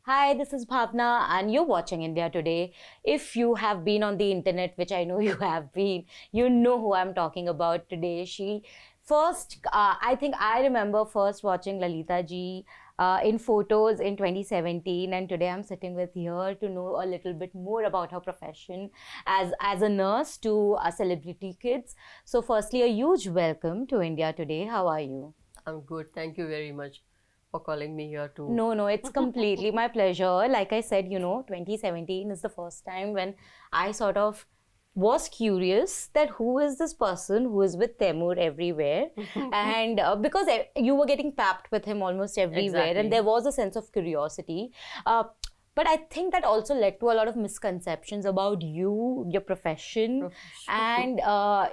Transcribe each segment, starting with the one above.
Hi, this is Bhavna, and you're watching India Today. If you have been on the internet, which I know you have been, you know who I'm talking about today. I think I remember first watching Lalita ji in photos in 2017, and today I'm sitting with her to know a little bit more about her profession as a nurse to celebrity kids. So, firstly, a huge welcome to India Today. How are you? I'm good. Thank you very much for calling me here too. No, it's completely my pleasure. Like I said, 2017 is the first time when I sort of was curious that who is this person who is with Temur everywhere, and because you were getting papped with him almost everywhere, and Exactly. there was a sense of curiosity. Uh, but I think that also led to a lot of misconceptions about you, your profession, and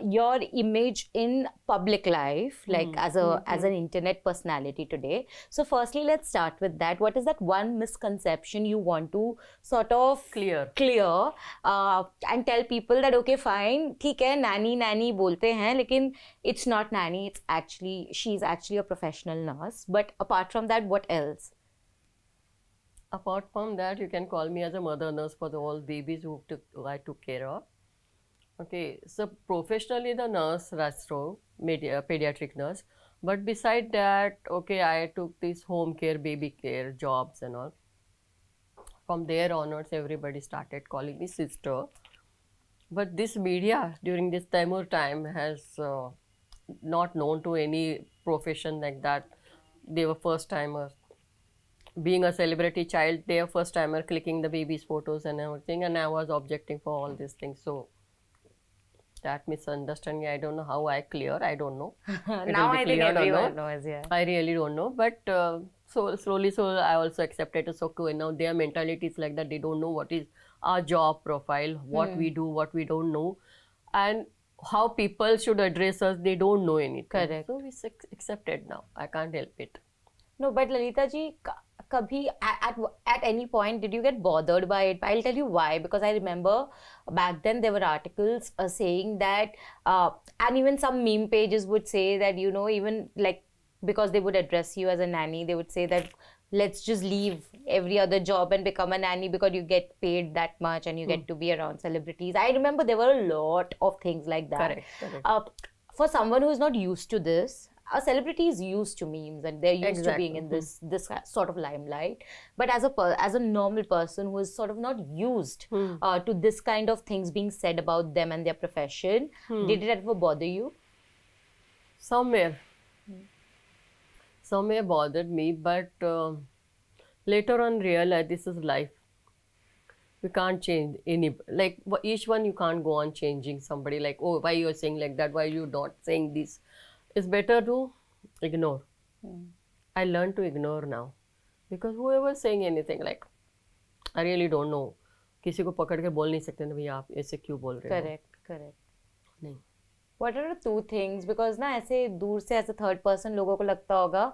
your image in public life, like as an internet personality today. So, firstly, let's start with that. What is that one misconception you want to sort of Clear. clear and tell people that okay, fine, ठीक है, nanny nanny बोलते हैं, लेकिन it's not nanny. She's actually a professional nurse. But apart from that, what else? Apart from that, you can call me as a mother nurse for all babies who I took care of. Okay, so professionally the nurse, Rastro, pediatric nurse. But beside that, okay, I took this home care, baby care jobs and all. From there onwards, everybody started calling me sister. But this media during this Taimur time has not known to any profession like that. They were first timers. Being a celebrity child, they were first timer clicking the baby's photos and everything, and I was objecting for all these things. So that misunderstanding, I don't know how I clear. I don't know. It Now will be I think cleared or everyone not. knows, yeah. I really don't know. But so slowly, so I also accepted it. So cool. Now their mentality is like that. They don't know what is our job profile, what we do, what we don't know, and how people should address us. They don't know anything. Correct. So we accepted now. I can't help it. No, but Lalita ji, kabhi at any point did you get bothered by it? I'll tell you why. Because I remember back then there were articles saying that, and even some meme pages would say that even like because they would address you as a nanny, they would say that let's just leave every other job and become a nanny because you get paid that much and you get to be around celebrities. I remember there were a lot of things like that. Correct. For someone who is not used to this, a celebrity is used to memes and they're used to being Exactly. in this sort of limelight. But as a normal person who is sort of not used to this kind of things being said about them and their profession, did it ever bother you? Somewhere bothered me, but later on realized this is life. We can't change any, like each one you can't go on changing somebody, like, oh, why you're saying like that, why you not saying this. It's better to ignore. I learned to ignore now, because whoever is saying anything, like, I really don't know. किसी को पकड़ के बोल नहीं सकते ना भैया आप ऐसे क्यों बोल रहे हो. Correct. नहीं. What are the two things? Because ना ऐसे दूर से ऐसे third person लोगों को लगता होगा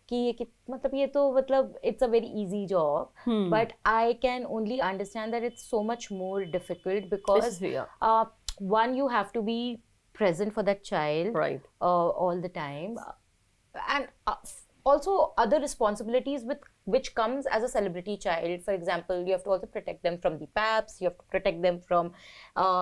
कि मतलब ये तो मतलब it's a very easy job, but I can only understand that it's so much more difficult because one, you have to be present for that child Right. all the time, and also other responsibilities with which comes as a celebrity child. For example, you have to also protect them from the paps, you have to protect them from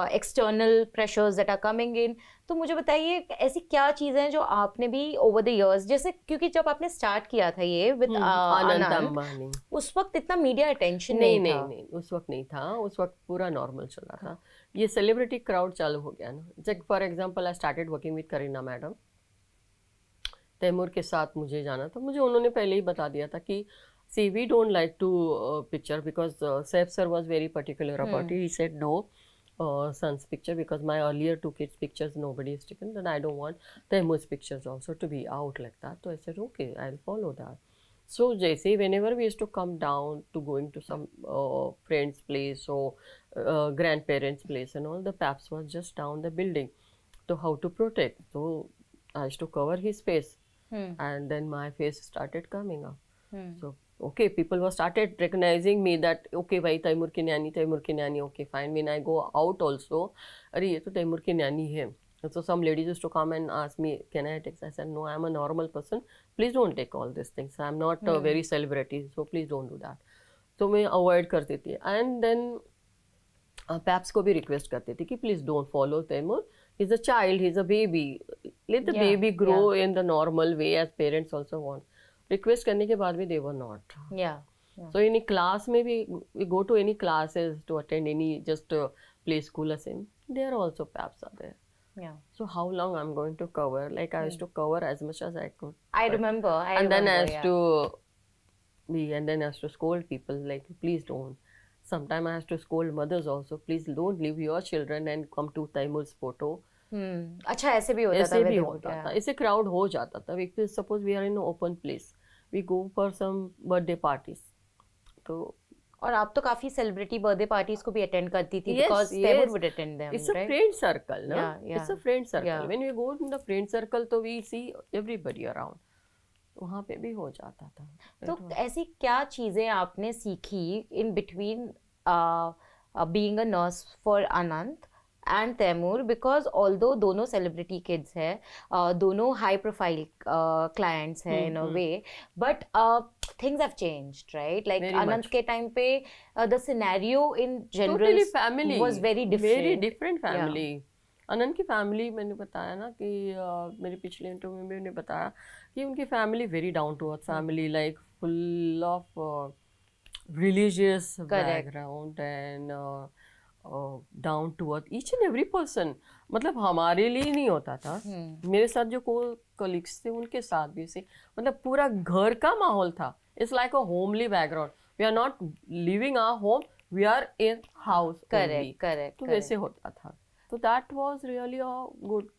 external pressures that are coming in. तो मुझे बताइए ऐसी क्या चीजें हैं जो आपने भी over the years, जैसे क्योंकि जब आपने स्टार्ट किया था ये with अनंत अंबानी, उस वक्त इतना मीडिया अटेंशन नहीं, उस वक्त नहीं था. उस वक्त पूरा नॉर्मल चल रहा था. ये सेलिब्रिटी क्राउड चालू हो गया ना. जैसे for example I started working with Kareena madam. Taimur के साथ मुझे जाना था. मुझे उन्होंने पहले ही बता दिया था कि see, we don't like to picture, because Saif sir was very particular about it. He said no son's picture, because my earlier two kids pictures nobody is taken, then I don't want Taimur's pictures also to be out like that. So I said okay, I'll follow that. So Jesse, whenever we used to come down to going to some friend's place or grandparents' place and all, the paps was just down the building. So how to protect? So I used to cover his face. And then my face started coming up. So okay, people were started recognizing me that okay, भाई तैमूर की Naini. Okay, fine. When I go out also, अरे ये तो तैमूर की नैनी है. So some ladies used to come and ask me, can I take? I said no, I'm a normal person. Please don't take all these things. I'm not a very celebrity, so please don't do that. तो मैं avoid करती थी. And then paps को भी request करती थी कि please don't follow Taimur, he is a child, he is a baby, let the baby grow in the normal way as parents also want. Request करने के बाद भी they were not. So in class maybe we go to any classes to attend any just play school lesson, there also PAPs are there. So how long I'm going to cover? Like I used to cover as much as I could. I remember. Then I used to and then I used to scold people like please don't. Sometimes I used to scold mothers also. Please don't leave your children and come to Taimur's photo. अच्छा ऐसे भी होता था. ऐसे भी होता था. इससे crowd हो जाता था. Suppose we are in an open place, we go for some birthday parties. तो और आप तो काफी सेलिब्रिटी बर्थडे पार्टीज को भी अटेंड करती थी because Taimur would attend them. It's a friend circle, no? It's a friend circle. When we go in the friend circle, तो we see everybody around. वहाँ पे भी हो जाता था. तो ऐसी क्या चीजें आपने सीखी in between being a nurse for Anant and Taimur, because although दोनों celebrity kids हैं, दोनों high profile clients हैं in a way, but things have changed, right? Like Anant के time पे the scenario in general totally family was very different. Very different family. अनंत की family, मैंने बताया ना कि मेरे पिछले इंटरव्यू में मैंने बताया कि उनकी family very down to earth family, like full of religious background and down to earth each and every person. मतलब हमारे लिए नहीं होता था, मेरे साथ जो कोलीग्स थे उनके साथ भी ऐसे, मतलब पूरा घर का माहौल था. It's like a homely background. We are not living our home, we are in house. Correct. तो वैसे होता था. तो that was really a good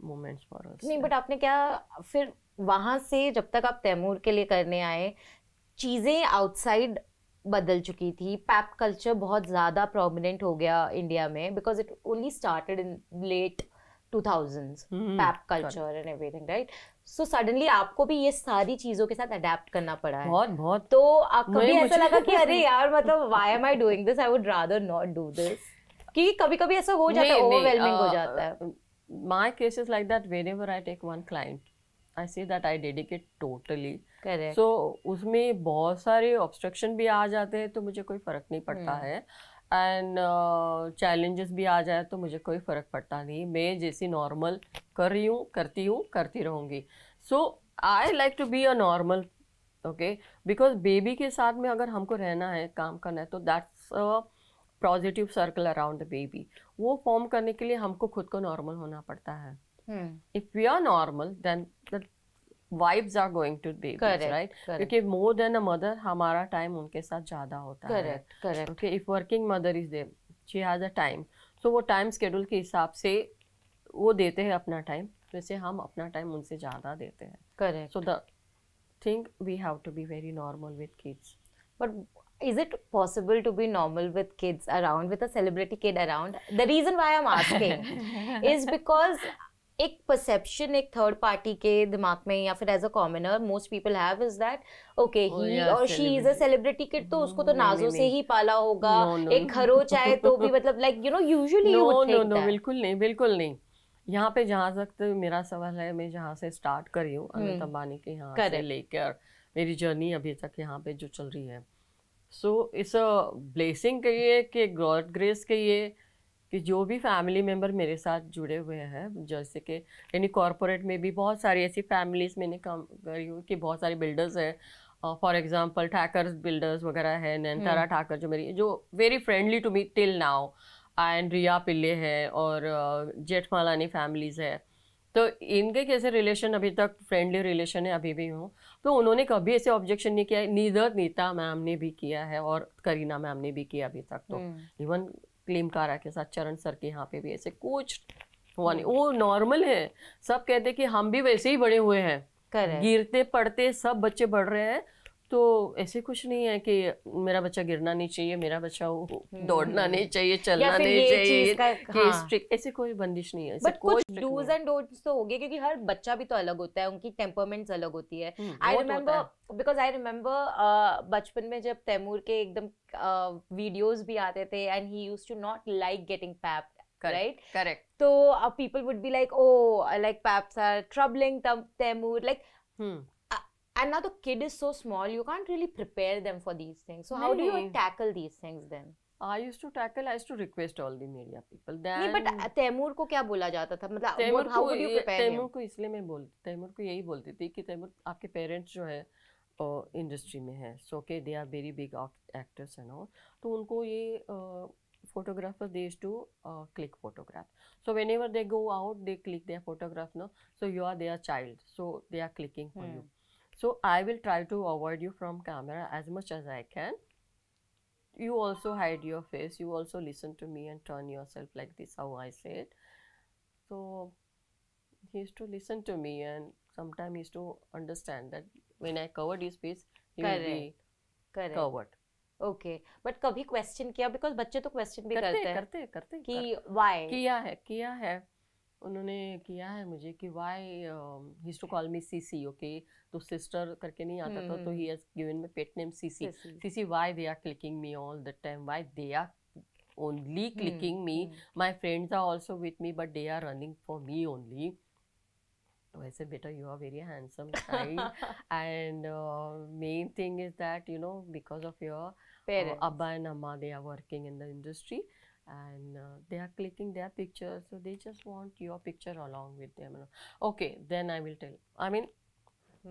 moments for us. नहीं, बट आपने क्या फिर वहां से जब तक आप तैमूर के लिए करने आए, चीजें आउटसाइड बदल चुकी थी. पैप कल्चर बहुत ज़्यादा प्रोमिनेंट हो गया इंडिया में because it only started in late 2000s. Pap culture and everything, right? So suddenly आपको भी ये सारी चीज़ों के साथ अडेप्ट करना पड़ा है. बहुत. तो कभी ऐसा लगा कि अरे यार, मतलब why am I doing this, I would rather not do this? कि कभी कभी ऐसा हो जाता है, ओवरवेलमिंग हो जाता है. My case is like that. Whenever I take one client, I say that I dedicate totally. Correct. So उसमें बहुत सारे ऑब्स्ट्रक्शन भी आ जाते हैं तो मुझे कोई फ़र्क नहीं पड़ता है. एंड चैलेंजेस भी आ जाए तो मुझे कोई फ़र्क पड़ता नहीं. मैं जैसी नॉर्मल कर रही हूँ, करती रहूँगी. So I like to be a normal, okay? Because baby के साथ में अगर हमको रहना है, काम करना है, तो that's a positive circle around the baby. वो फॉर्म करने के लिए हमको खुद को नॉर्मल होना पड़ता है. If we are normal, then the vibes are going to babies, right? क्योंकि more than a mother, हमारा time उनके साथ ज़्यादा होता है. Correct. Okay, if working mother is there, she has a time. So वो time schedule के हिसाब से वो देते हैं अपना time, वैसे हम अपना time उनसे ज़्यादा देते हैं. Correct. So the thing we have to be very normal with kids. But is it possible to be normal with kids around, with a celebrity kid around? The reason why I'm asking is because एक perception एक third party के दिमाग में या फिर as a commoner most people have is that okay he और she is a celebrity kid, तो उसको तो नाजों से ही पाला होगा. एक खरोच आए तो भी मतलब like you know usually you would think that. बिल्कुल नहीं. यहाँ पे जहाँ तक मेरा सवाल है, मैं जहाँ से स्टार्ट करी हूँ अमित अंबानी के यहाँ से लेकर मेरी जर्नी अभी तक यहाँ पे जो चल रही है, सो इट्स अ ब्लेसिंग कहिए कि गॉड ग्रेस कहिए कि जो भी फैमिली मेम्बर मेरे साथ जुड़े हुए हैं, जैसे कि यानी कॉरपोरेट में भी बहुत सारी ऐसी फैमिलीज मैंने काम करी हुई कि बहुत सारे बिल्डर्स हैं. फॉर एग्जांपल ठाकर बिल्डर्स वगैरह है, नयनतारा ठाकर जो मेरी जो very friendly to me till now, and Rhea Pillai है और जेठमालानी फैमिलीज है. तो इनके कैसे रिलेशन अभी तक फ्रेंडली रिलेशन है, अभी भी हूँ. तो उन्होंने कभी ऐसे ऑब्जेक्शन नहीं किया. नीदर नीता मैम ने भी किया है और करीना मैम ने भी किया अभी तक. तो इवन क्लीम कारा के साथ चरण सर के यहाँ पे भी ऐसे कुछ हुआ नहीं. वो नॉर्मल है. सब कहते कि हम भी वैसे ही बड़े हुए हैं, गिरते पड़ते सब बच्चे बढ़ रहे हैं. तो ऐसे कुछ नहीं है कि मेरा बच्चा गिरना नहीं चाहिए, मेरा बच्चा दौड़ना नहीं चाहिए, चलना नहीं चाहिए, ऐसे कोई बंदिश नहीं है. बट कुछ डूज एंड डोंट्स तो हो गए क्योंकि हर बच्चा भी तो अलग होता है, उनकी टेम्परमेंट्स अलग होती है. आई रिमेम्बर बचपन में जब तैमूर के एकदम वीडियोस भी आते थे and he used to not like getting papped, right? Correct. So people would be like, oh, like paps are troubling Taimur, like And now the kid is so small, you can't really prepare them for these things. So how do you नहीं. tackle these things then? I used to request all the media people. नहीं, Then but Taimur को क्या बोला जाता था, मतलब Taimur how को would you ये prepare तैमूर him? को इसलिए मैं तैमूर को यही बोलती थी कि तैमूर आपके पेरेंट्स जो है इंडस्ट्री में है, सो के they are very big actors and all, तो उनको ये photographer they used to click photograph. So whenever they go out, they click their photograph, no? So you are their child, so they are clicking for you. So I will try to avoid you from camera as much as I can. You also hide your face, you also listen to me and turn yourself like this, how I say it. So he used to listen to me, and sometimes he used to understand that when I covered his face, he will be Correct. covered. Okay, but कभी question किया, because बच्चे तो question भी करते हैं कि why किया है उन्होंने किया है मुझे कि why he used to call me CC, okay, तो sister करके नहीं आता था, तो he has given me pet name CC. Why they are clicking me all the time, why they are only clicking me, my friends are also with me but they are running for me only. तो ऐसे बेटा you are very handsome child and main thing is that you know because of your parents, Abba and Amma, they are working in the industry and they are clicking their pictures, so they just want your picture along with them. Okay, then I will tell, I mean,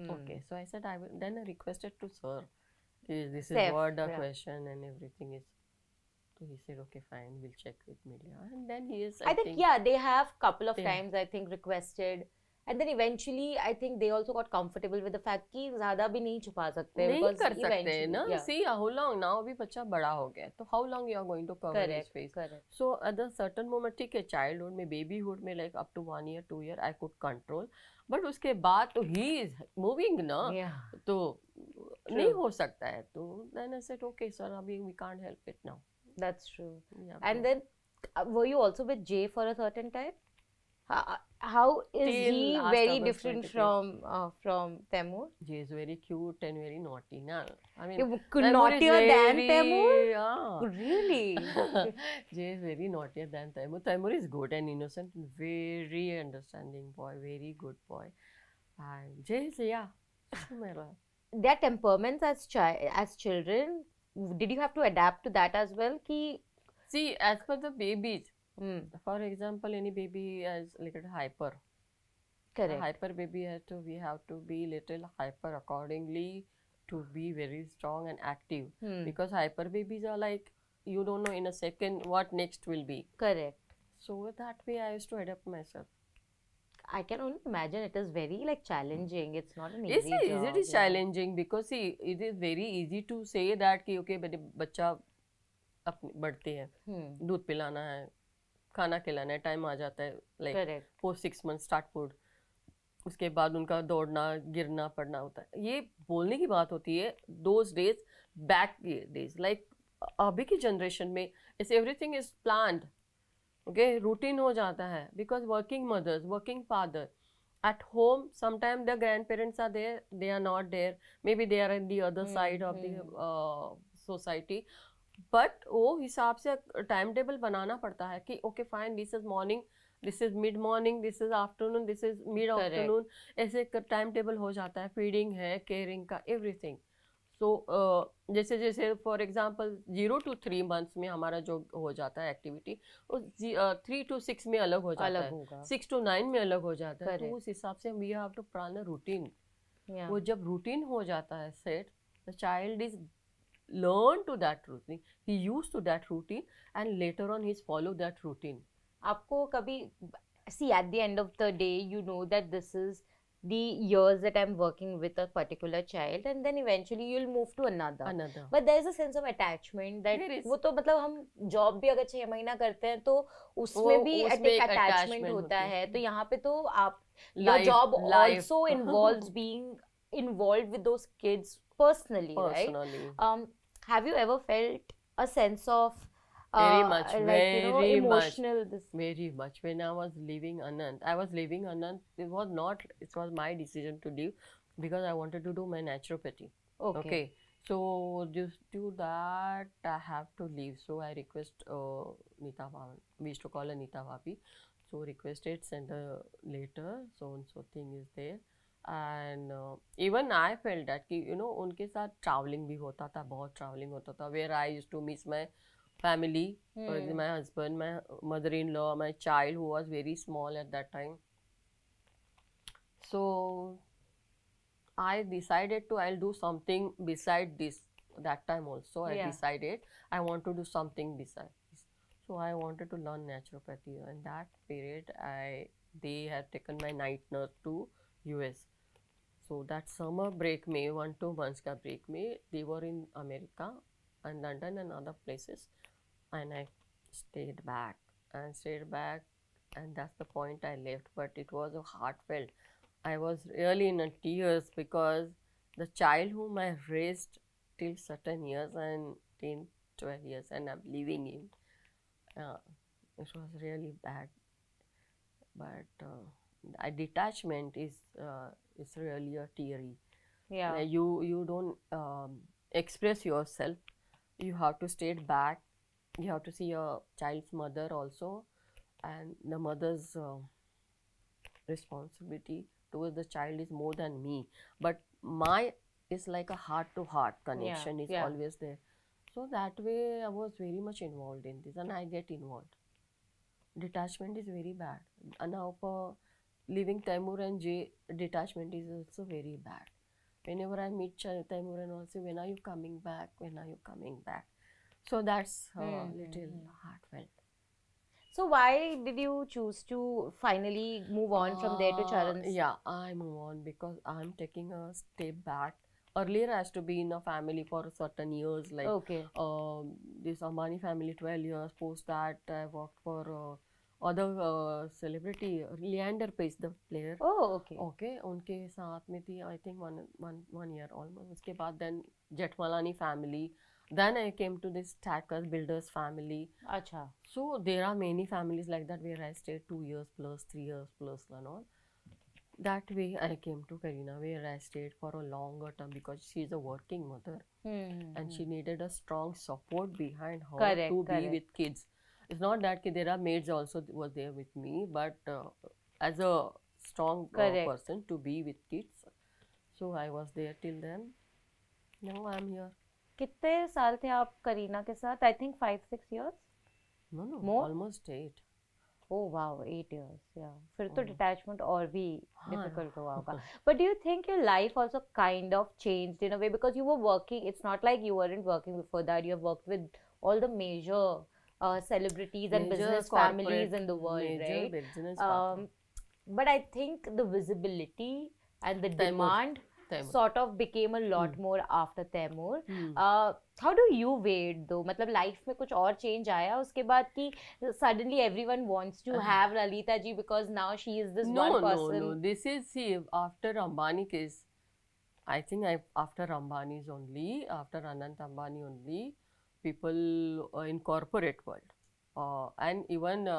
okay, so I said I will, then I requested to sir, this is what the question and everything is. So he said okay fine, we'll check with media, and then he is I think yeah, they have couple of times I think requested, and then eventually I think they also got comfortable with the fact कि ज़्यादा भी नहीं छुपा सकते, नहीं कर सकते ना, yeah. see how long now अभी बच्चा बड़ा हो गया, तो how long you are going to cover his face. So at the certain moment ठीक है, childhood में babyhood में like up to 1 year 2 year I could control, but उसके बाद तो he is moving ना, तो नहीं हो सकता है, तो then I said okay sir, अभी we can't help it now. That's true. Yeah, and then were you also with Jay for a certain time? How is he very different from Taimur? Jay is very cute and very naughty, na. I mean, naughtier than Taimur? Yeah. Really? Jay is very naughtier than Taimur. Taimur is good and innocent, very understanding boy, very good boy. And Jay is, yeah. Their temperaments as children, did you have to adapt to that as well? See, as per the babies, for example, any baby is little hyper. Correct. A hyper baby we have to be little hyper accordingly to be very strong and active. Because hyper babies are like, you don't know in a second what next will be. Correct. So that way I used to adapt myself. I can only imagine it is very like challenging. It's not an easy job. It is challenging because see, it is very easy to say that कि okay बच्चा अपने बढ़ते हैं, दूध पिलाना है, खाना खिलाना है, टाइम आ जाता है, like 4-6 months start food, उसके बाद उनका दौड़ना गिरना पड़ना होता है, ये बोलने की बात होती है. those days, back days, like अभी की जनरेशन में is everything is planned. Okay, routine हो जाता है because working mothers, working father, at home sometimes the grandparents are there, they are not there, maybe they are in the other side of the society, but वो हिसाब से time table बनाना पड़ता है कि okay fine, this is morning, this is mid morning, this is afternoon, this is mid afternoon, ऐसे time table हो जाता है, फीडिंग है, केयरिंग का, everything. So जैसे जैसे फॉर एग्जांपल 0 to 3 months में हमारा जो हो जाता है एक्टिविटी, 3 to 6 में अलग हो जाता है, 6 to 9 में अलग हो जाता है, तो उस हिसाब से we have to plan a routine. वो जब रूटीन हो जाता है set, the child is learn to that routine, he used to that routine and later on he's follow that routine. आपको कभी see at the end of the day you know that this is the years that I'm working with a particular child and then eventually you'll move to another. But there is a sense of attachment that वो तो मतलब हम job भी अगर 6 महीना करते हैं तो उसमें भी एक attachment होता है, तो यहाँ पे तो आप your job also involves being involved with those kids personally, right? Have you ever felt a sense of very much, like, very you know, emotional much, very much. When I was leaving Anant, it was my decision to leave because I wanted to do my naturopathy. Okay. So just to that I have to leave. So I request Nita Bhavan. We used to call her Nita Bhabi. So requested, send a letter. So and so thing is there. And even I felt that कि you know उनके साथ travelling भी होता था, बहुत travelling होता था, where I used to miss my family, for example, my husband, my mother-in-law, my child who was very small at that time. So I decided to I'll do something beside this. That time also I Yeah. decided I want to do something beside this. So I wanted to learn naturopathy. And that period they have taken my night nurse to US. So that summer break me 1-2 months ka break me, they were in America and London and other places, and I stayed back and that's the point I left. But it was a heartfelt. I was really in a tears because the child whom I raised till certain years and 10, 12 years and I'm leaving him. It was really bad. But a detachment is really a teary. Yeah. You don't express yourself. You have to stay back. You have to see your child's mother also, and the mother's responsibility towards the child is more than me. But my is like a heart to heart connection is yeah. always there. So that way I was very much involved in this, and I get involved. Detachment is very bad. And now for leaving Taimur and Jay, detachment is also very bad. Whenever I meet Taimur and also, when are you coming back? When are you coming back? So that's a little heartfelt. So why did you choose to finally move on from there to Charan's? Yeah, I move on because I'm taking a step back. Earlier, I used to be in a family for certain years, like Okay. this Ambani family, 12 years. Post that, I worked for other celebrity, Leander Pace, the player. Oh, okay. Okay, उनके साथ में थी, I think one year almost. उसके बाद then Jetmalani family. Then I came to this Thacker Builders family. Acha. So there are many families like that where I stayed 2 years plus, 3 years plus and all. That way I came to Karina where I stayed for a longer term because she is a working mother and she needed a strong support behind her to be with kids. It's not that there are maids also was there with me, but as a strong person to be with kids. So I was there till then. Now I'm here. कितने साल थे आप करीना के साथ? I think 5-6 years. No, More? almost 8. Oh wow, 8 years. Yeah. फिर तो detachment और भी difficult हुआ होगा. But do you think your life also kind of changed in a way because you were working? It's not like you weren't working before that. You have worked with all the major celebrities and business families in the world, right? Business but I think the visibility and the demand sort of became a lot more after Taimur. How do you weigh it though? मतलब life में कुछ और change आया उसके बाद कि suddenly everyone wants to have Lalita ji because now she is this one person. No. This is, see, after Ambani case, I think after Ambani's only, after Anant Ambani only, people in corporate world and even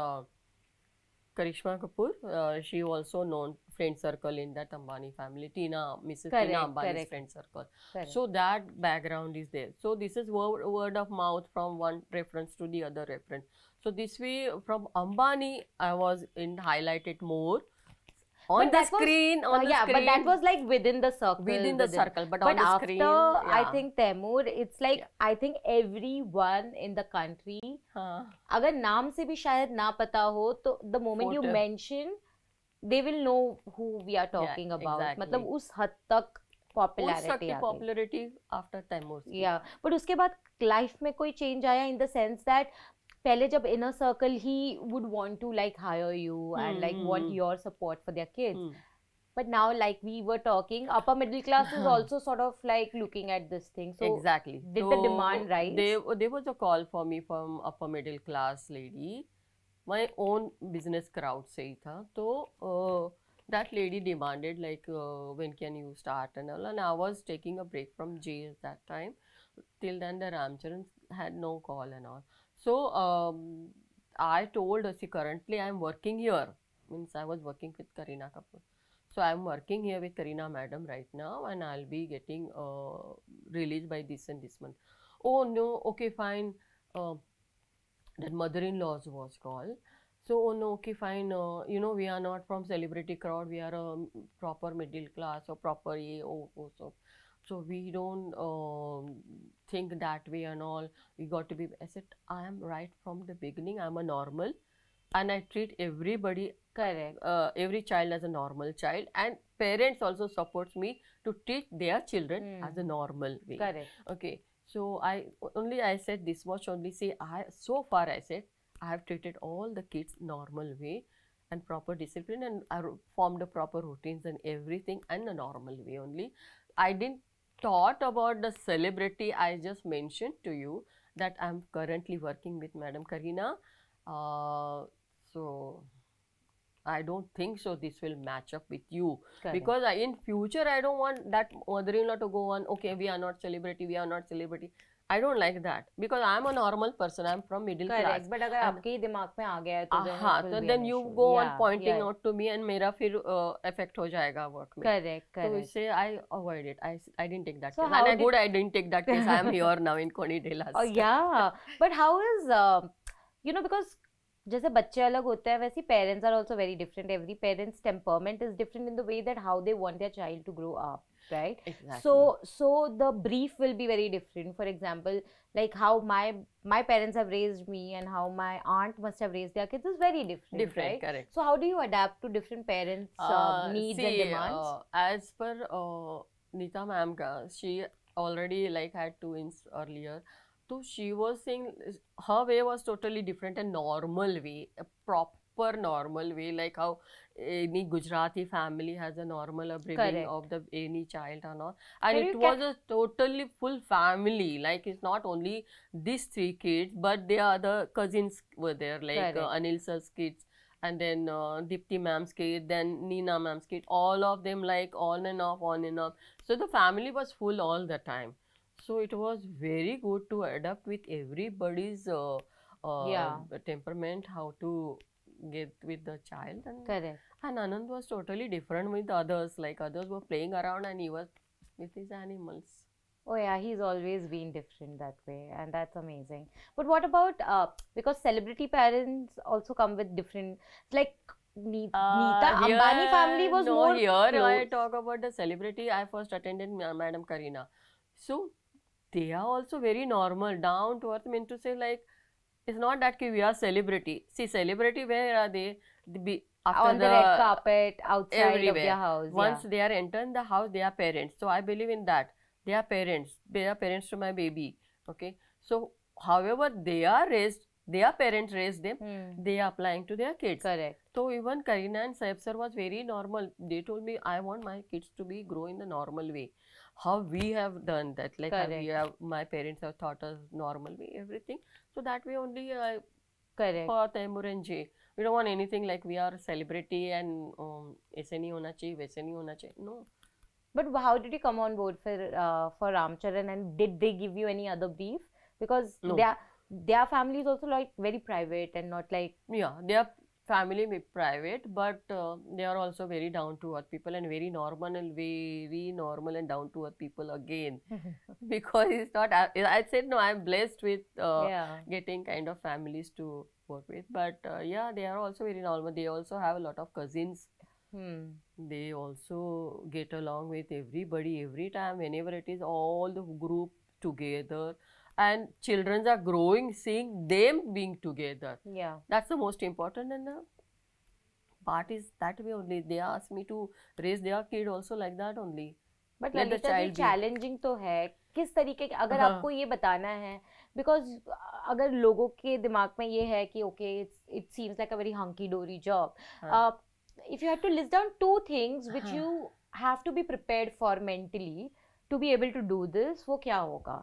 Karishma Kapoor, she also known friend circle in that Ambani family. Mrs. Tina Ambani's friend circle. So that background is there. So this is word of mouth from one reference to the other reference. So this way from Ambani, I was highlighted more. On the screen, but that was like within the circle. But on the screen, after I think Taimur, it's like I think everyone in the country, अगर नाम से भी शायद ना पता हो, तो the moment you mention, they will know who we are talking about. मतलब उस हद तक popularity after Taimur. Yeah, but उसके बाद life में कोई change आया in the sense that पहले जब inner circle he would want to like hire you and like want your support for their kids. But now like we were talking, upper middle class is also sort of like looking at this thing. So exactly. Did the demand rise? There was a call for me from upper middle class lady. My own business crowd से ही था. तो that lady demanded like when can you start and all. And I was taking a break from Jay at that time. Till then the Ramcharan had no call and all. So I told her, see, currently I am working here. Means I was working with Kareena Kapoor. So I am working here with Kareena madam right now and I'll be getting released by this and this month. Oh no, okay, fine. That mother-in-law's was called. So, oh no, okay, fine. You know, we are not from celebrity crowd. We are a proper middle class or proper ye, so we don't think that way and all. We got to be. I said, I am right from the beginning. I'm a normal, and I treat everybody, Correct. every child as a normal child, and parents also supports me to treat their children as a normal way. Correct. Okay, so I said this much only. Say I so far I said I have treated all the kids normal way and proper discipline, and I formed a proper routines and everything and a normal way only. I didn't thought about the celebrity. I just mentioned to you that I'm currently working with Madam Karina. So I don't think so this will match up with you. Correct. Because in future I don't want that mother-in-law to go on, okay, we are not celebrity, we are not celebrity. I don't like that because I am a normal person. I am from middle class. Correct. But अगर आपके ही दिमाग में आ गया है तो then हाँ, it will तो be then an you issue. go on Yeah, pointing yeah. out to me and मेरा फिर effect हो जाएगा work में. Correct, तो correct. इससे I avoid it. I didn't take that So case. how And I did- good I didn't take that case. I am here now in Coney Delas. Oh yeah, but how is you know, because जैसे बच्चे अलग होते हैं वैसे parents are also very different. Every parent's temperament is different in the way that how they want their child to grow up, right? Exactly. So the brief will be very different. For example, like how my parents have raised me and how my aunt must have raised their kids is very different. Different, right? correct. So how do you adapt to different parents' needs and demands? As per Neeta ma'am, she already like had twins earlier. So she was saying her way was totally different, a normal way, a proper normal way, like how any Gujarati family has a normal upbringing Correct. of the any child and all. And Can it you was a totally full family. Like it's not only these three kids, but their other cousins were there, like Correct. Anil sir's kids. And then Dipti ma'am's kid, then Neena ma'am's kid, all of them like on and off, on and off. So the family was full all the time. So it was very good to adapt with everybody's Yeah. temperament, how to get with the child. And, Correct. and Anand was totally different with others. Like others were playing around and he was with his animals. Oh yeah, he's always been different that way, and that's amazing. But what about because celebrity parents also come with different, like Neeta Here- Ambani family was no, more here I close. talk about the celebrity. I first attended Madam Karina. So they are also very normal, down to earth. Mean to say, like, it's not that we are celebrity. See, celebrity, where are they? After On the red carpet outside everywhere. of their house. Once yeah. they are entering the house, they are parents. So I believe in that. They are parents. They are parents to my baby. Okay. So however they are raised, their parents raised them. They are applying to their kids. Correct. So even Karina and Saib sir was very normal. They told me I want my kids to be grow in the normal way. How we have done that, like how we have, my parents have taught us normal way, everything. So that way only Correct. for Taimur and Jay. We don't want anything like we are celebrity and ऐसे नहीं होना चाहिए, वैसे नहीं होना चाहिए. No. But how did you come on board for Ramcharan, and did they give you any other brief? Because No. their family is also like very private and not like Yeah, their family may private, but they are also very down to earth people and very normal and down to earth people again. Because it's not. I said no. I'm blessed with yeah. getting kind of families to work with, but yeah, they are also very normal. They also have a lot of cousins. They also get along with everybody every time, whenever it is all the group together, and children are growing, seeing them being together. Yeah. That's the most important, and the part is that way only. They ask me to raise their kid also like that only. But Let the Lalita ji child be. Challenging तो है किस तरीके के अगर आपको ये बताना है बिकॉज अगर लोगों के दिमाग में ये है कि okay it seems like a very hunky dory job if you have to list down two things which you have to be prepared for mentally to be able to do this वो क्या होगा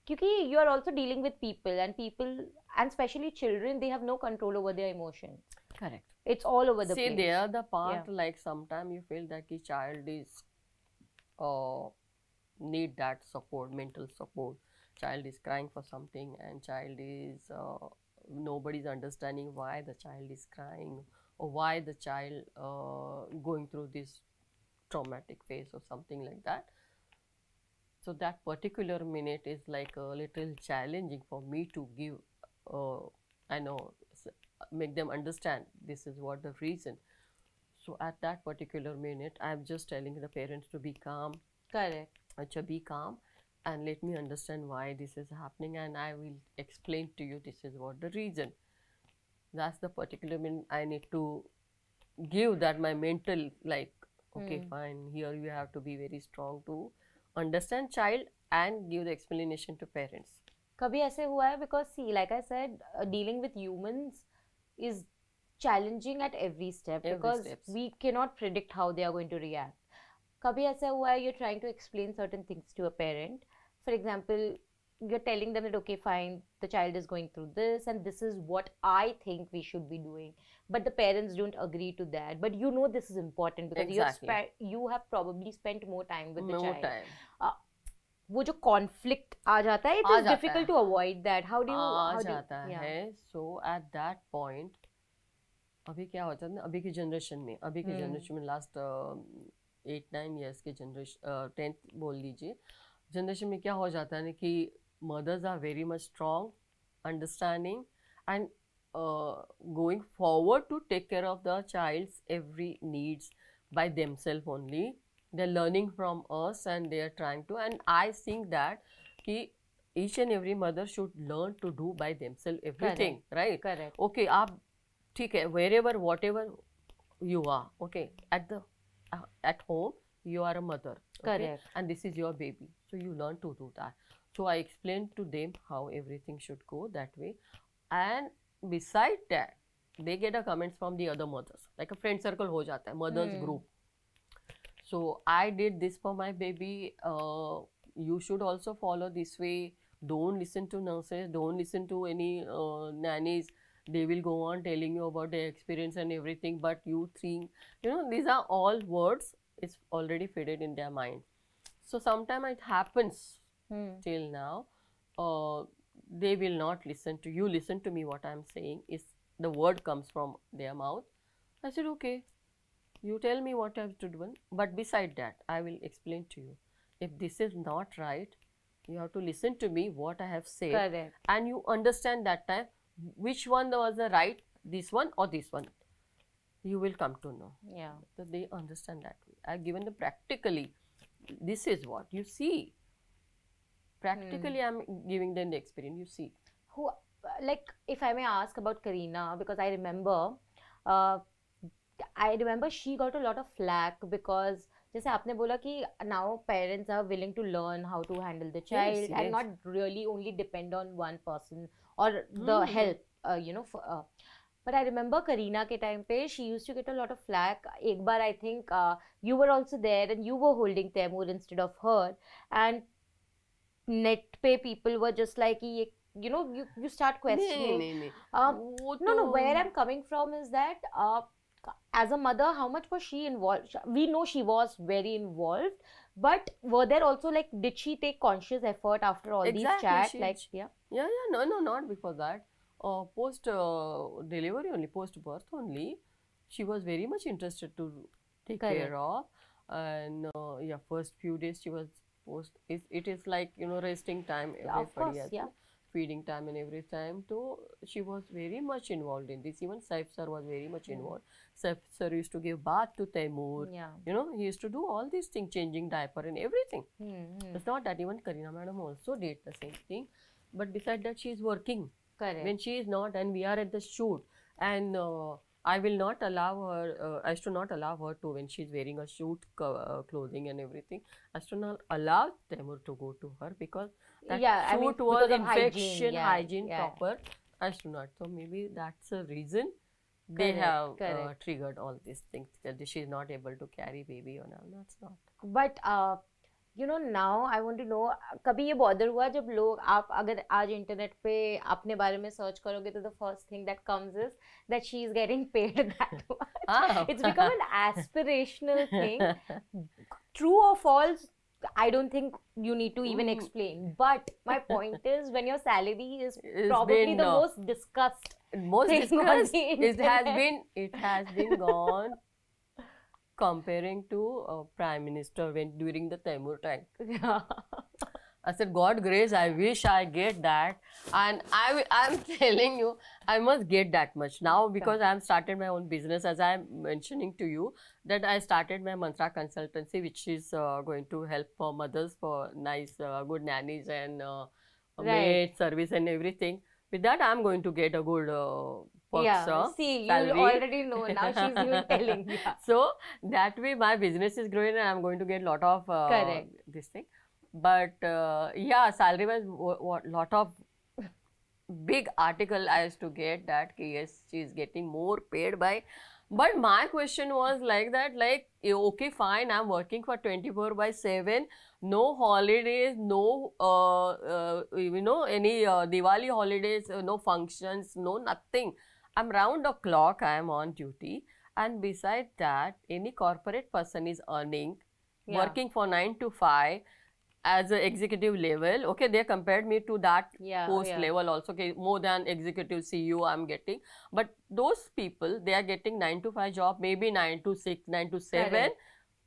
क्योंकि you are also dealing with people and specially children they have no control over their emotions Correct. It's all over the See, place. there the part Yeah. like sometimes you feel that the child is need that support, mental support. Child is crying for something, and child is nobody's understanding why the child is crying or why the child going through this traumatic phase or something like that. So that particular minute is like a little challenging for me to give I know, make them understand this is what the reason. So at that particular minute, I'm just telling the parents to be calm. Correct. Acha, be calm and let me understand why this is happening, and I will explain to you this is what the reason. That's the particular minute I need to give that my mental, like, okay, fine, here you have to be very strong to understand child and give the explanation to parents. कभी ऐसे हुआ है because see like I said dealing with humans is challenging at every step because steps. we cannot predict how they are going to react. कभी ऐसा हुआ है you're trying to explain certain things to a parent, for example you're telling them that okay fine the child is going through this and this is what I think we should be doing, but the parents don't agree to that, but you know this is important because Exactly. you have probably spent more time with the No child. time. वो जो conflict आ जाता है, it is difficult to avoid that. How do आ जाता है. सो at that point अभी क्या होता है ना, अभी की जनरेशन में लास्ट 8-9 ईयर्स के जनरेशन 10th बोल लीजिए जनरेशन में क्या हो जाता है ना कि mothers are very much strong, understanding, and going forward to take care of the child's every needs by themselves only. They're learning from us and they are trying to, and I think that ki each and every mother should learn to do by themselves everything. Correct. Right? Correct. Okay, आप ठीक है, wherever whatever you are, okay, at home you are a mother, okay? Correct. And this is your baby, so you learn to do that. So I explained to them how everything should go that way, and beside that they get a comments from the other mothers, like a friend circle ho jata hai, mothers group. So I did this for my baby, you should also follow this way, don't listen to nurses, don't listen to any nannies, they will go on telling you about their experience and everything, but you think, you know, these are all words, it's already fitted in their mind. So sometimes it happens till now, they will not listen to you. Listen to me, what I'm saying is the word comes from their mouth. I said, okay, you tell me what I have to do, but beside that I will explain to you. If this is not right, you have to listen to me what I have said. Correct. And you understand that time which one was the right, this one or this one, you will come to know. Yeah. So they understand that way. I've given them practically, this is what you see. Practically, I'm giving them the experience. You see. Who, like, if I may ask about Kareena, because I remember she got a lot of flack because जैसे आपने बोला कि now parents are willing to learn how to handle the child Yes, and yes. not really only depend on one person or the help, you know. But I remember Kareena के time पे she used to get a lot of flack. एक बार I think you were also there and you were holding Taimur instead of her, and net पे people were just like ये, you know, you start questioning. No, where I'm coming from is that as a mother, how much was she involved? We know she was very involved, but were there also, like, did she take conscious effort after all these chats? Like, yeah, no, not before that. Post delivery only, post birth only, she was very much interested to take care of, and yeah, first few days she was it is like, you know, resting time, everybody of course, has yeah, feeding time and every time. So she was very much involved in this. Even Saif sir was very much involved. Saif sir used to give bath to Taimur. Yeah. You know, he used to do all these things, changing diaper and everything. It's not that. Even Kareena madam also did the same thing. But beside that, she is working. correct. When she is not, and we are at the shoot, and I will not allow her, I used to not allow her to, when she's wearing a shoot clothing and everything, I used to not allow Taimur to go to her because that shoot was infection, hygiene proper. I used to not. So maybe that's a reason they have triggered all these things, that she is not able to carry baby or no, that's not. But you know, now I want to know, कभी ये bother हुआ जब लोग, आप अगर आज internet पे अपने बारे में सर्च करोगे तो the first thing that comes is that she is getting paid that much. It's become an aspirational thing. True or false, I don't think you need to even explain. But my point is, when your salary is probably the most discussed thing, it has been gone comparing to Prime Minister when during the Taimur time. I said, God grace, I wish I get that. And I'm telling you, I must get that much now because I've started my own business. As I'm mentioning to you, that I started my Mantra Consultancy, which is going to help mothers for nice, good nannies and maid service and everything. With that, I'm going to get a good perks, see, you salary. already know now. She's even telling me. Yeah. So that way, my business is growing, and I'm going to get lot of Correct. this thing. But yeah, salary was lot of big article I used to get that yes, she is getting more paid by. But my question was like that, like, okay, fine, I'm working for 24/7, no holidays, no, you know, any Diwali holidays, no functions, no nothing. I'm round the clock, I am on duty. And beside that, any corporate person is earning, working for 9 to 5, as an executive level, okay, they compared me to that post level also, okay, more than executive CEO I'm getting. But those people, they are getting 9 to 5 job, maybe 9 to 6, 9 to 7, correct.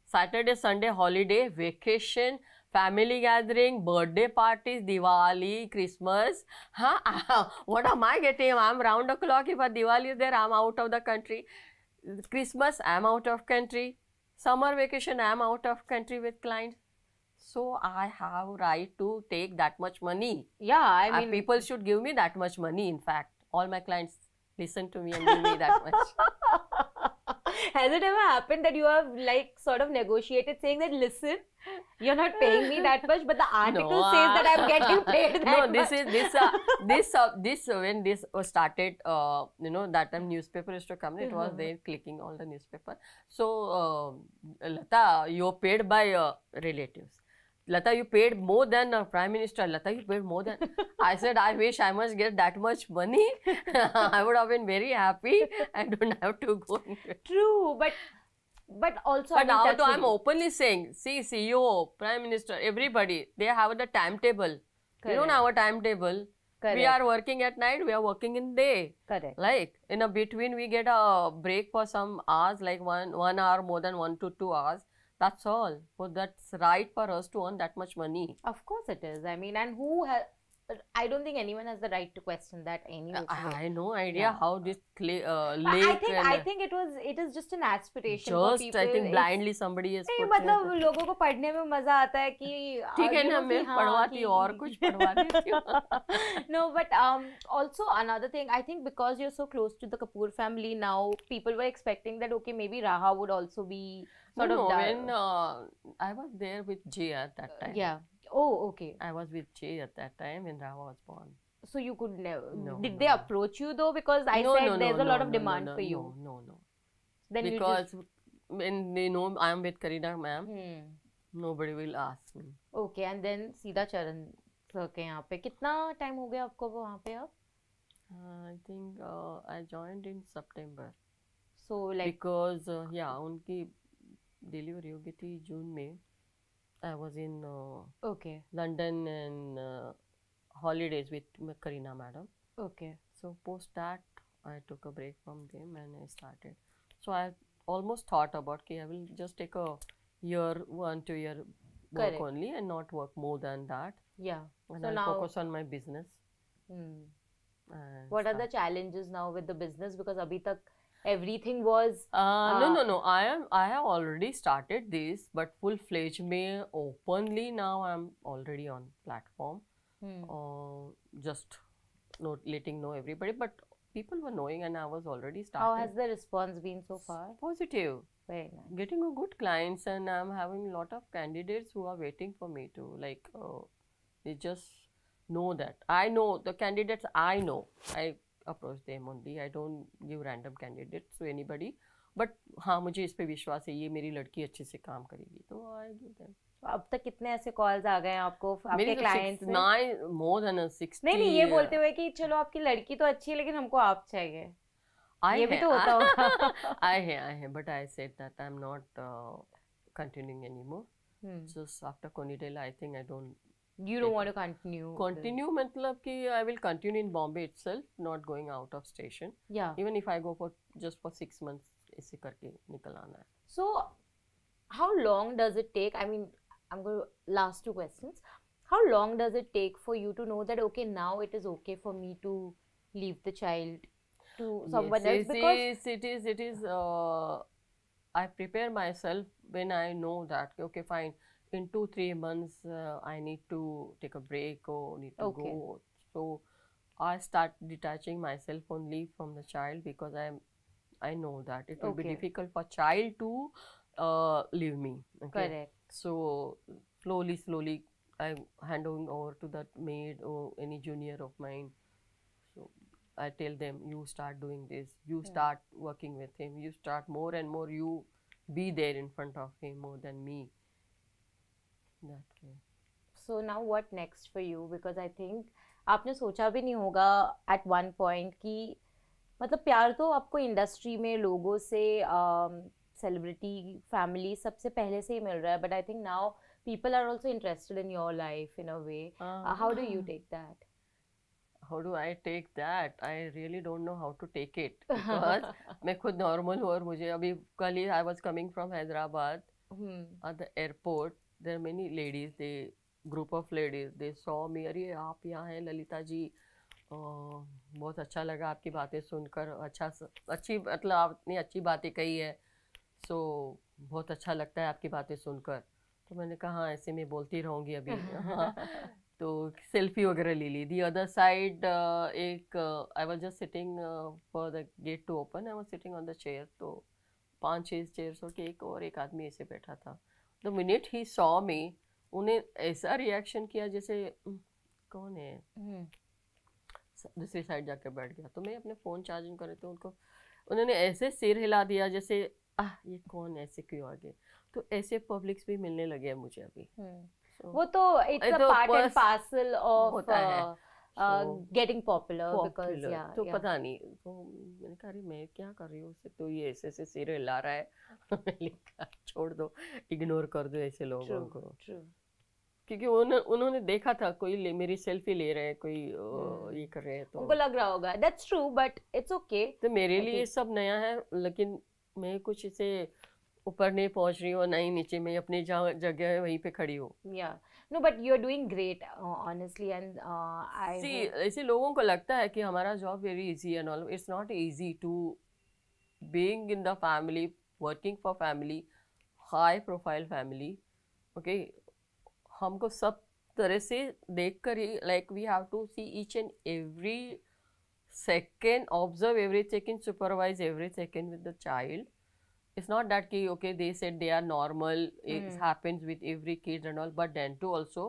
Saturday, Sunday, holiday, vacation, family gathering, birthday parties, Diwali, Christmas. Huh? What am I getting? I'm round the clock. If a Diwali is there, I'm out of the country. Christmas, I'm out of country. Summer vacation, I'm out of country with clients. So I have right to take that much money. Yeah, I mean, people should give me that much money. In fact, all my clients listen to me and give me that much. Has it ever happened that you have like sort of negotiated saying that, listen, you're not paying me that much, but the article says that I'm getting paid that much? This when this was started, you know, that time newspaper used to come, it was there clicking all the newspaper. So, Lata, you're paid by relatives. Lata, you paid more than Prime Minister. Lata, you paid more than... I said, I wish I must get that much money. I would have been very happy. I don't have to go. True, but also... But now I'm openly saying, see, CEO, Prime Minister, everybody, they have the timetable. Correct. You don't have a timetable. Correct. We are working at night, we are working in day. Correct. Like, in a between, we get a break for some hours, like one hour, more than 1 to 2 hours. That's all. So that's right for us to earn that much money. Of course it is. I mean, and who has... I don't think anyone has the right to question that anyway. I have no idea how this lake. I think it is just an aspiration for people. I think blindly somebody is. नहीं मतलब लोगों को पढ़ने में मजा आता है कि ठीक है ना मैं पढ़वाती और कुछ पढ़वा देती हूँ. No, but also another thing, I think because you're so close to the Kapoor family now, people were expecting that okay, maybe Raha would also be sort of. When I was there with Jay at that time. Yeah. Oh, okay. I was with Jay at that time when Raha was born. So you could never... Did they approach you though? Because I said there's a lot of demand for you. No. Then because when they know I am with Kareena ma'am, nobody will ask me. Okay, and then सीधा चरण sir के यहाँ पे कितना time हो गया आपको वहाँ पे अब? I think I joined in September. So like... Because yeah, उनकी delivery हो गई थी जून में. I was in London and holidays with Kareena madam. Okay. So post that, I took a break from them and I started. So I almost thought about, okay, I will just take a year, 1 2 year work only and not work more than that. Yeah. And so I'll focus on my business. What are the challenges now with the business? Because abhi tak everything was no. I have already started this, but full-fledged me openly now. I'm already on platform. Just not letting know everybody, but people were knowing, and I was already started. How has the response been so far? Positive. Very nice. Getting a good clients, and I'm having a lot of candidates who are waiting for me to like. They just know that I know the candidates. I know I approach them only. I don't give random candidates to anybody. But हाँ मुझे इस पे विश्वास है ये मेरी लड़की अच्छे से काम करेगी तो I do them. अब तक कितने ऐसे कॉल्स आ गए आपको आपके क्लाइंट्स से? More than 60. नहीं ये बोलते हुए कि चलो आपकी लड़की तो अच्छी है लेकिन हमको आप चाहिए. ये भी तो होता होगा. I have, but I said that I'm not continuing anymore. Just after Conidale, I think I don't. You don't want to continue. Continue मतलब कि I will continue in Bombay itself, not going out of station. Yeah. Even if I go for just for 6 months, ऐसे करके निकल आना है. So, how long does it take? I mean, I'm going to last 2 questions. how long does it take for you to know that okay, now it is okay for me to leave the child to someone else? Because it is I prepare myself when I know that okay fine, in 2-3 months I need to take a break or need to Okay. go. So I start detaching myself only from the child, because I know that it will be Okay. difficult for child to leave me. Okay. Correct. So slowly I'm handing over to that maid or any junior of mine. So I tell them, you start doing this, you start working with him, you start more and more, you be there in front of him more than me. That way. So now what next for you? Because I think आपने सोचा भी नहीं होगा at one point कि मतलब प्यार तो आपको इंडस्ट्री में लोगों से सेलिब्रिटी फैमिली सबसे पहले से ही मिल रहा है, but I think now people are also interested in your life in a way. How do you take that? How do I take that? I really don't know how to take it, because मैं खुद normal हूँ और मुझे अभी कल ही I was coming from Hyderabad at the airport. There are many ladies, group of ladies, they saw me. अरे आप यहाँ हैं ललिता जी, बहुत अच्छा लगा आपकी बातें सुनकर, अच्छी मतलब आपने अच्छी बातें कही है, सो बहुत अच्छा लगता है आपकी बातें सुनकर. तो मैंने कहा हाँ ऐसे मैं बोलती रहूँगी अभी. हाँ. तो सेल्फी वगैरह ले ली. दी अदर साइड एक I was just sitting for the gate to open, I was sitting on the chair. तो 5-6 चेयर्स और एक आदमी ऐसे बैठा था. द मिनट ही सॉ मी, उन्हें ऐसा रिएक्शन किया जैसे कौन है, दूसरी साइड जाकर बैठ गया. तो मैं अपने फ़ोन चार्जिंग कर रही थी, उनको उन्होंने ऐसे सिर हिला दिया जैसे ये कौन ऐसे क्यों आ गए. तो ऐसे पब्लिक्स भी मिलने लगे हैं मुझे अभी. वो तो it's a part and parcel of getting popular, because या तो पता नहीं. तो मैंने कहा अरे मैं क्या कर रही हूँ उससे, तो ये ऐसे ऐसे सिर हिला रहा है. मैंने कहा छोड़ दो, इग्नोर कर दो ऐसे लोगों को. क्योंकि उन्होंने देखा था कोई मेरी सेल्फी ले रहे हैं, कोई ये कर रहे हैं, तो उनको लग रहा होगा. That's true, but it's okay. तो मेरे लिए ये सब नया है, लेकिन मैं कुछ इसे ऊपर नहीं पहुंच रही हूँ, नहीं नीचे, मैं अपनी जगह है वहीं पे खड़ी हूँ. Yeah no, but you are doing great honestly. And I see ऐसे लोगों को लगता है कि हमारा job very easy and all. It's not easy to being in the family, working for family, high profile family. Okay, हमको सब तरह से देख कर ही like we have to see each and every second, observe every second, supervise every second with the child. It's not that ki okay they said they are normal, it happens with every kid and all, but then too also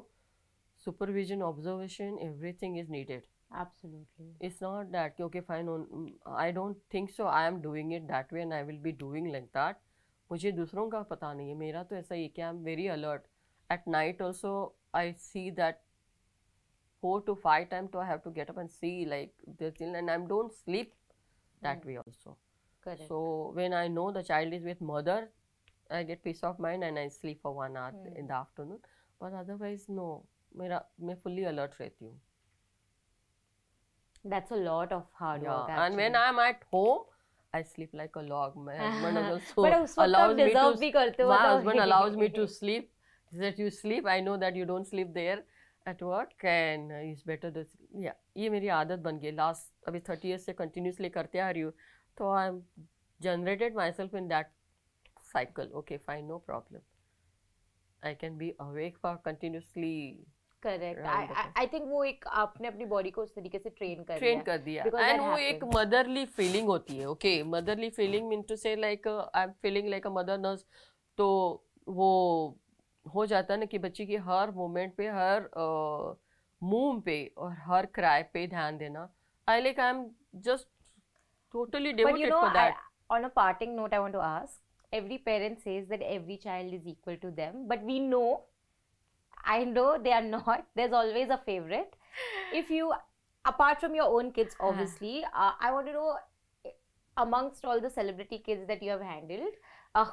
supervision, observation, everything is needed. Absolutely. It's not that ki okay fine, I don't think so I am doing it that way and I will be doing like that. मुझे दूसरों का पता नहीं है, मेरा तो ऐसा ही कि I am very alert. At night also I see that 4 to 5 times I have to get up and see like the children, and I don't sleep that way also. Correct. So when I know the child is with mother, I get peace of mind and I sleep for 1 hour in the afternoon. But otherwise no, मैं fully alert रहती हूँ. That's a lot of hard work. Yeah, and when I'm at home, I sleep like a log. My husband also but allows me to. भी करते हो My तो husband allows me to sleep. He said you sleep. I know that you don't sleep there at work, and it's better to. Yeah, ये मेरी आदत बन गई. Last अभी 30 years से continuously करते आ रही हूँ. So I'm generated myself in that cycle. Okay, fine, no problem. I can be awake for continuously. Correct. I think वो एक आपने अपनी बॉडी को उस तरीके से ट्रेन कर दिया. And वो एक motherly feeling होती है. Okay, motherly feeling mean to say like I'm feeling like a mother nurse. तो वो हो जाता है ना कि बच्ची की हर मोमेंट पे, हर मूव पे और हर क्राई पे ध्यान देना. I'm just totally devoted for that. On a parting note, I want to ask, every parent says that every child is equal to them, but we know, I know they are not. There's always a favorite. If you, apart from your own kids, obviously, I want to know, amongst all the celebrity kids that you have handled,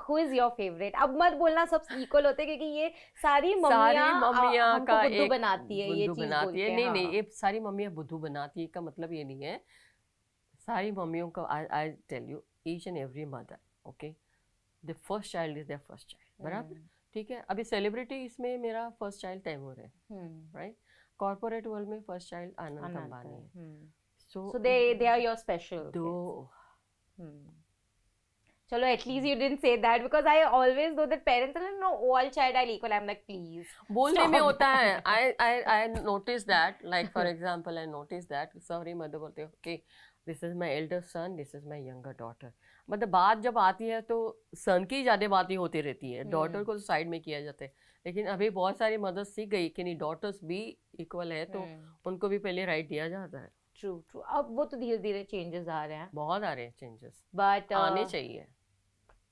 who is your favorite? अब मत बोलना सब equal होते हैं, क्योंकि ये सारी मम्मियाँ हमको बुद्धू बनाती है, ये चीज बोलते हैं. नहीं, ये सारी मम्मियाँ बुद्धू बनाती है का मतलब ये नहीं है. सारी मम्मियों का I tell you, each and every mother, okay, the first child is their first child, बराबर. ठीक है, अभी सेलिब्रिटी इसमें मेरा फर्स्ट चाइल्ड तैमूर है, राइट. कॉर्पोरेट वर्ल्ड में फर्स्ट चाइल्ड आनंद अंबानी है. So they are your special दो. Chalo, at least you didn't say that, because I always know that parents are like, no, all child are equal. I'm like, please. बोलने में होता है. I noticed that, like for example, I noticed that sorry mother बोलते हैं, okay, this is my elder son, this is my younger daughter. मतलब बात जब आती है तो सन की ज़्यादा बातें होती रहती है, डॉटर को तो साइड में किया जाता है. लेकिन अभी बहुत सारी मदर्स सीख गई कि नहीं, डॉटर्स भी इक्वल है, तो उनको भी पहले राइट दिया जाता है. True true. अब वो तो धीरे धीरे चेंजेस आ रहे हैं, बहुत आ रहे हैं चेंजेस, बट आने चाहिए.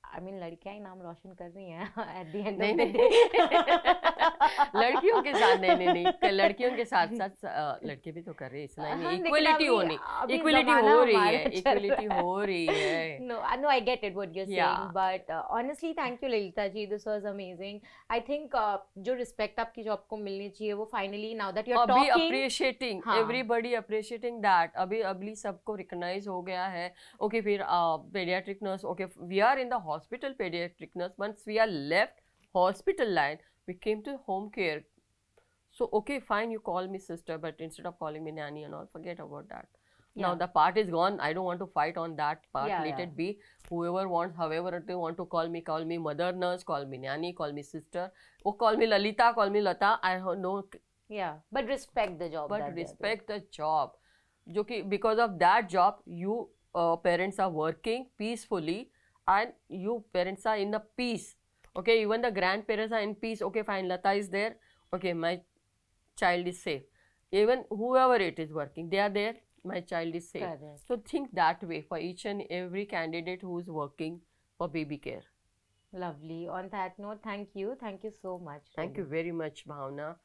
I mean, लड़कियां ही नाम रोशन कर रही हैं at the end of the day. लड़कियों के साथ नहीं, लड़कियों के साथ साथ लड़के भी तो कर रहे हैं, इसलिए नहीं. इक्वलिटी हो रही है. No, I get it what you're saying, but honestly, thank you Lalita ji, this was amazing. I think जो respect आपकी जॉब को मिलनी चाहिए वो finally now that you're talking. अभी appreciating, everybody appreciating that. अभी सबको recognize हो गया है. Okay, फिर pediatric nurse, okay, we are in the hospital pediatric nurse. Once we are left hospital line, we came to home care. So okay, fine, you call me sister, but instead of calling me nanny and all, forget about that. Now the part is gone. I don't want to fight on that part. Let it be. Whoever wants, however they want to call me mother nurse, call me nanny, call me sister, or call me Lalita, call me Lata. I know. Yeah, but respect the job. But respect the job. जो कि because of that job, you parents are working peacefully, and you parents are in the peace. Okay, even the grandparents are in peace. Okay, fine, Lata is there. Okay, my child is safe. Even whoever it is working, they are there. My child is safe. Correct. So think that way for each and every candidate who is working for baby care. Lovely. On that note, thank you so much. Thank you very much, Bhavna.